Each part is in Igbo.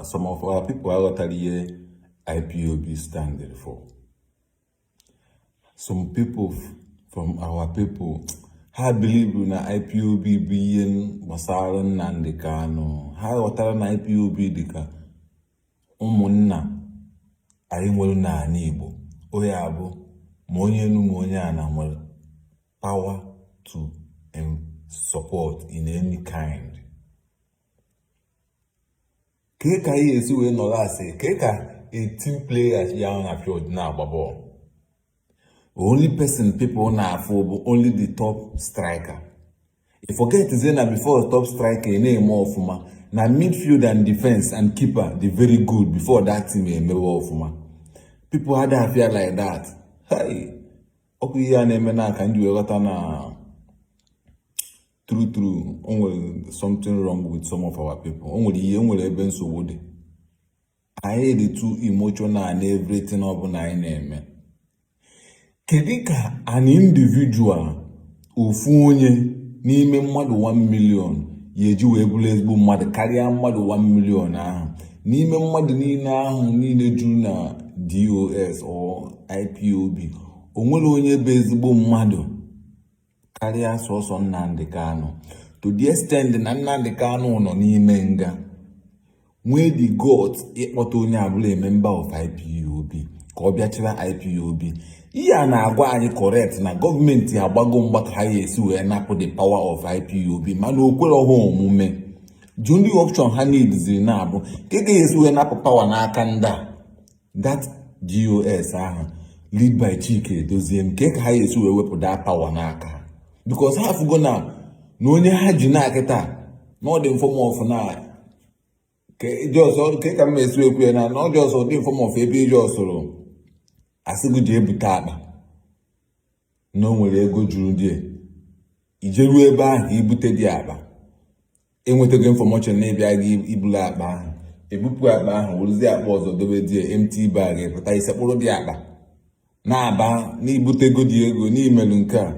Some of our people are totally IPOB standing for. Some people from our people ha believe na IPOB being gbasara Nnamdi Kanu. Ha ghọtara na IPOB dịka ụmụnna anyị nwere n'ala Igbo. Onye abụ ma onye enu ma onye ana nwere power to support in any kind. Keka ihe esi wee nọrọ asị, keka a team players ya on a field na-agba ball. Only person people na afọ only the top striker. You forget to say na before the top striker na-eme ọfụma na midfield and defense and keeper the very good before that team emewe ọfụma. People had a fear like that. Hey, okay, ihe na-eme na aka ndị weghọta na true something wrong with some of our people. Onwere ebe nsogbu dị. Anyị dị too emotional and everything ọ bụla anyị na-eme. Kedu ka an individual ofu onye n'ime mmadụ 1 million ya eji wee bụrụ ezigbo mmadụ karịa mmadụ 1 million ahụ n'ime mmadụ niile ahụ niile juru na DOS or IPOB onwere onye bụ ezigbo mmadụ karịa sọsọ Nnamdi Kanu, to the extent na Nnamdi Kanu nọ n'ime nga nwee the guts ịkpọta onye abụla member of IPOB ka ọ bịachira IPOB. Ihe a na-agwa anyị correct na gọọmenti agbago mgba ka ha esi wee napụ the power of IPOB mana o kwere ọhụụ omume. The only option ha needziri na-abụ ka ị ga-esi wee napụ power n'aka ndị that GOS ahụ lead by Chike Dozie nke ka ha esi wee wepụ that power n'aka ha, because ha fugo na onye ha ji na-akịta na ọ dị form of na ka m esi ekwu na ọ dị ọsọ dị form of ebe iji ọsọrọ asịgụ ji ebute akpa na o nwere ego juru die ijeruo ebe ahụ ibute dị akpa enwetago information na ịbịa gị ibulu akpa ahụ ebupụ akpa ahụ werezie akpa ọzọ dobe die empty bag pụta isekpụrụ dị akpa na-aba na ibutego dị ego n'imelu nke a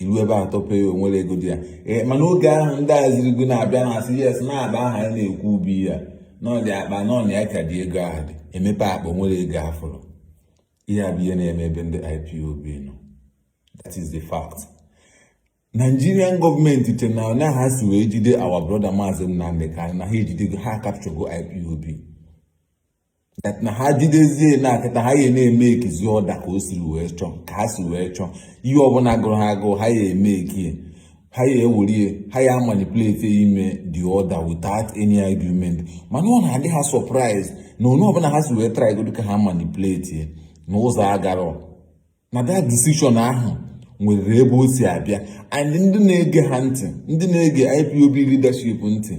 iru ebe a tọpe ya onwere ego dị ya mana oge ahụ ndị azirigo na-abịa na asị yes na akpa ahụ anyị na-ekwu ubi ya nọ dị akpa nọ na ya ka dị ego ahụ dị emepe akpa onwere ego afọrọ. Ihe a bụ ihe na-eme ebe ndị IPOB nọ. That is the fact. Nigerian government chere na ha si wee jide our brother Maazị Nnamdi Kanu na ha ejidego ha capture go IPOB. That na ha jidezie na akịta ha ya na-eme ekizi ọda ka o siri wee chọọ ka ha si wee chọọ ihe ọbụla gụrụ ha agụụ ha ya eme ekie ha ya ewerie ha ya manipulate ime the order without any argument. Mana ọ na-adị ha surprise na onye ọbụla ha si wee try go ka ha manipulate n'ụzọ agara na that decision ahụ nwere ebe o si abịa and ndị na-ege ha ntị ndị na-ege IPOB leadership ntị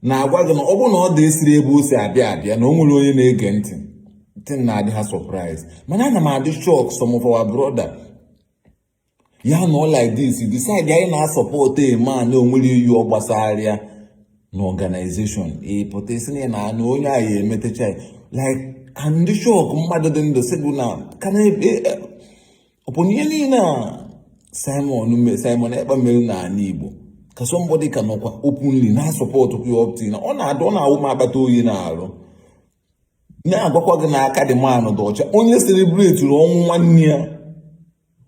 na-agwa gị na ọ bụrụ na ọ dị esiri ebe o si abịa na o nwere onye na-ege ntị na-adị ha surprise. Mana ana m adị shock some of our brother ya nọ like this decide anyị na-support a man na onwere iyi ọ gbasara na organization pụta isi na onye anyị emetecha like and shock mmadụ dị ndụ sịbụ na kana ebe ọpụnye niile a Simon Ekpa mere n'ala Igbo ka somebody ka nọkwa openly na support kwuopti na ọ na-adọ na-awụ m akpata oyi na-arụ na-agwakwa gị na aka dị manụ dị ọcha onye celebrate ọnwụ nwanne ya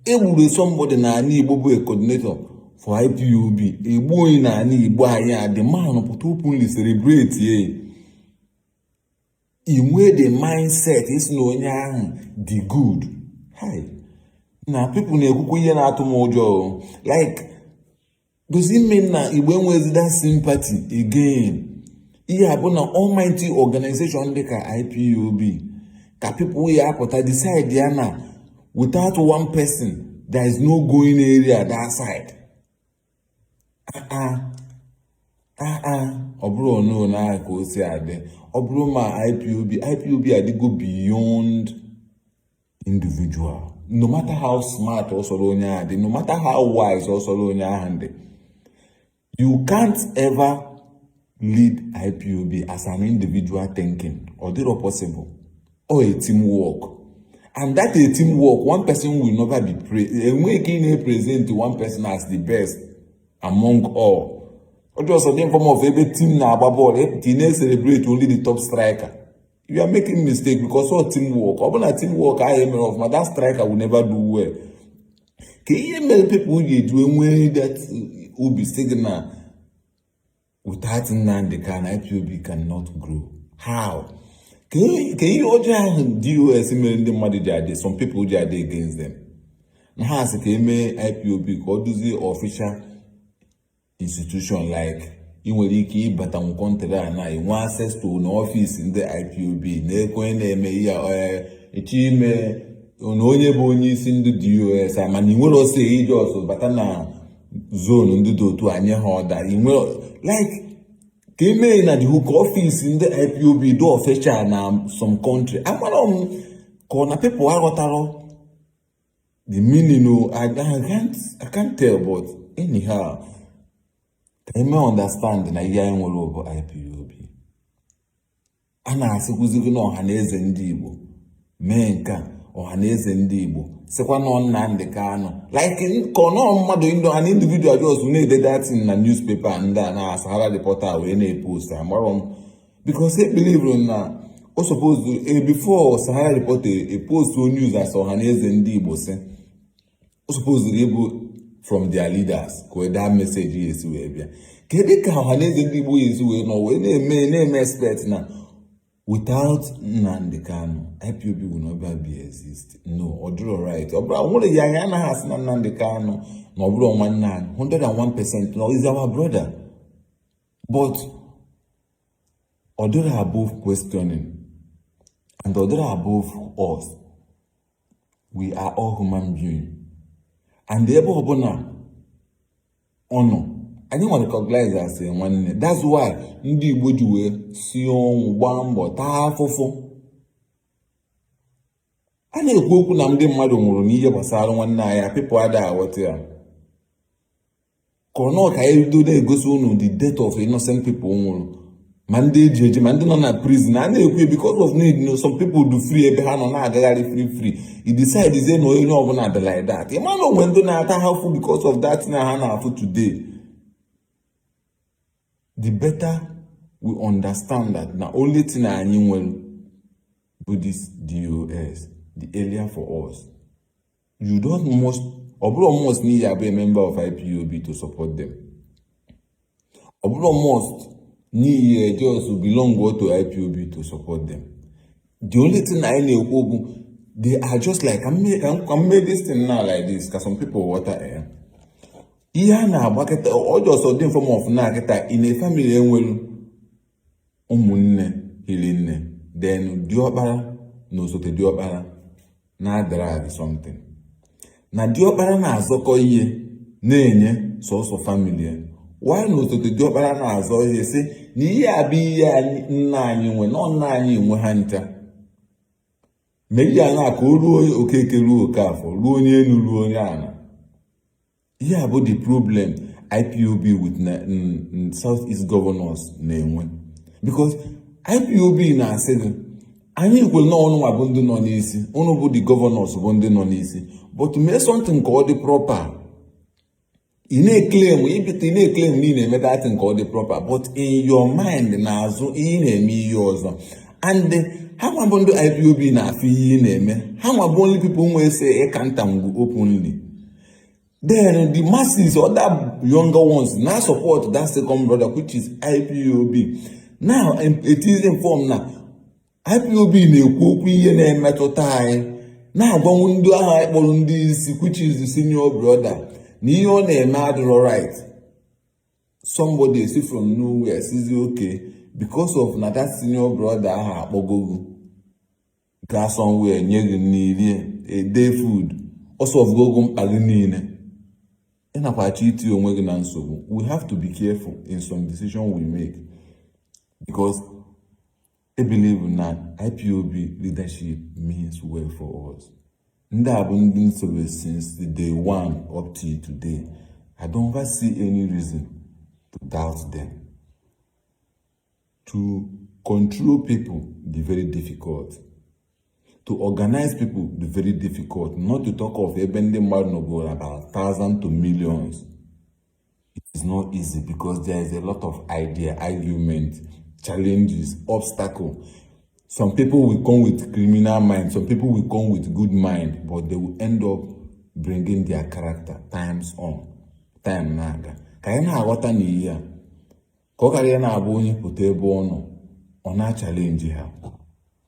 egburu somebody n'ala Igbo bụ a coordinator for IPOB egbu onye n'ala Igbo anyị adị manụ pụta openly celebrate inwe the mindset isi na onye ahụ dị good. Na people na-ekwukwa ihe na-atụ m ụjọ like does it mean na Igbo enwezi that sympathy again? Ihe abụ na almighty organization dị ka IPOB ka people ya apụta decide ya na without one person there is no going area that side. Ọ bụrụ ono na ka o si adị ọ bụrụ ma IPOB adịgo beyond individual. No matter how smart also onye ahụ dị, no matter how wise also onye ahụ dị, you can't ever lead IPOB as an individual thinking or the possible or a teamwork. And that a teamwork, one person will never be praised. Making present one person as the best among all. Or just in form of every team na ball, team celebrate only the top striker. You are making mistake because all teamwork. Even a teamwork I am of, but that striker will never do well. Can you many people you do when that will be signal without Nnamdi IPOB cannot grow? How? Can you also DOS in the mother? Some people are against them. Now as IPOB called the official institution like you will but I'm country na you want access to an office in the IPOB a team onye bụ onye isi ndị DOS mana i nwere ose ije ọsọ bata na zone ndị dị otu anya ha ọda i nwere like ka eme na the hook office in the IPOB do official na some country amara ka ọ na people aghọtara the meaning I can't tell but anyhow I may understand na ihe anyị nwere bụ IPOB. A na-asịkwụzi na ọhaneze ndị Igbo mee nke ọhaneze ndị Igbo sịkwa na Nnamdi Kanu like ka ọ mmadụ an individual just na-ede that in na newspaper ndị a na Sahara reporter wee na-epost amarọ m because they believe na o suppose before Sahara reporter a post o news as ọhaneze ndị Igbo say o suppose able from their leaders ko that message yes we bia kede ka ọhaneze ndị Igbo yes we no we na-eme expect na without Nnamdi Kanu IPOB will never be exist no oduro right obra nwere ya na has na Nnamdi Kanu no obro nwanna 101% no is our brother but oduro above questioning and oduro above us we are all human beings. And the ebe ọbụla ọnụ anyị nwere recognize as nwanne. That's why ndị Igbo ji wee si ọnwụ gbaa mbọ taa afụfụ. A na-ekwu okwu na ndị mmadụ nwụrụ n'ihe gbasara nwanne anyị people ada aghọta ya. Ka ọ ka anyị do na-egosi unu the death of innocent people nwụrụ ma ndị eji eji ma ndị nọ na prison a na-ekwu because of need some people do free ebe ha nọ na-agagharị free you decide is no onye ọbụla dị like that ị ma na onwe ndị na-ata ahụhụ because of that na ha na-afụ today the better we understand that na only thing anyị nwere bụ this DOS the area for us you don't must ọbụrụ must need to be a member of IPOB to support them ọbụrụ must need just belong to IPOB to support them. The only thing I know, they are just like, I made this thing now like this, because some people water air. Yeah, now, bucket or just a form of nageta in a family well, healing, then diobara, no so the diobara, na drive something. Na diobara na zoko ye, nenye, so family. Why no to the diobara na zo ye say, ni ya bi ya nna anyị nwe no nna anyị nwe ha ncha me ya na ka ruo okeke ruo okafo ruo onye enu ruo onye ana ya bụ the problem IPOB with Southeast governors na-enwe because IPOB na-asị gị anyị kwere na ọnụ nwa bụ ndị nọ n'isi unu bụ the governors bụ ndị nọ n'isi but mee something ka ọ dị proper. You may claim you name that thing called the proper, but in your mind nazo in me yours. And how about the IPOB na fi name? How about only people who say can't openly? Then the masses or that younger ones now support that second brother, which is IPOB. Now it is informed now. IPOB ne kwoku na metotai. Now go ndo aha ekpolu which is the senior brother. Niyo na-eme right. Somebody see from nowhere says okay because of na that senior brother aha akpogogo ga somewhere nye gị n'irie a day food also of gogo mkpa gị niile ị nakwachi iti onwe gị na nsogbu. We have to be careful in some decision we make because I believe na IPOB leadership means well for us. Ndị a bụ ndị nsogbu since the day one up to today. I don't ever see any reason to doubt them. To control people, the very difficult. To organize people, the very difficult. Not to talk of even the no go about thousands to millions. It is is not easy because there is a lot of argument, challenges, obstacle. Some people will come with criminal mind, some people will come with good mind, but they will end up bringing their character times on, time naga. Ka ị na-aghọta n'ihe a, ka ọ karịa na-abụ onye pụta ebe ọ na-challenge ha.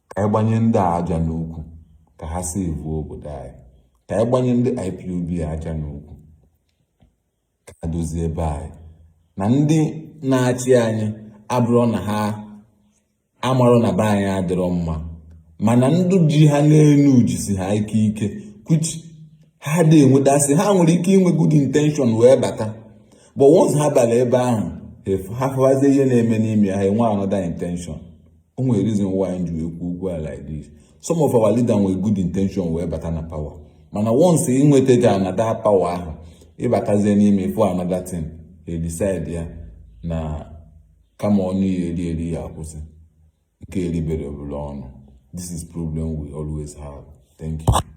Ka anyị gbanye ndị aja n'ukwu ka ha save obodo anyị. Ka anyị gbanye ndị IPOB aja n'ukwu ka ha dozie ebe anyị. Na ndị na-achị anyị abụrụ na ha amarụ na be anyị adịrọ mma, mana ndụ ji ha n'elu jisi ha ike which ha dị enwedasị. Ha nwere ike inwe good intention wee bata, but once ha bara ebe ahụ ha fụwazie ihe na-eme n'ime ha enwe another intention. O nwere reason why nji ekwu okwu like this. Some of our leaders nwere good intention wee bata na power, mana once inwetaga another power ahụ ịbatazie n'ime for another thing, they decide ya na kama ọnụ eri ya akwụsị nke eribere ọbụla ọnụ. This is problem we always have. Thank you.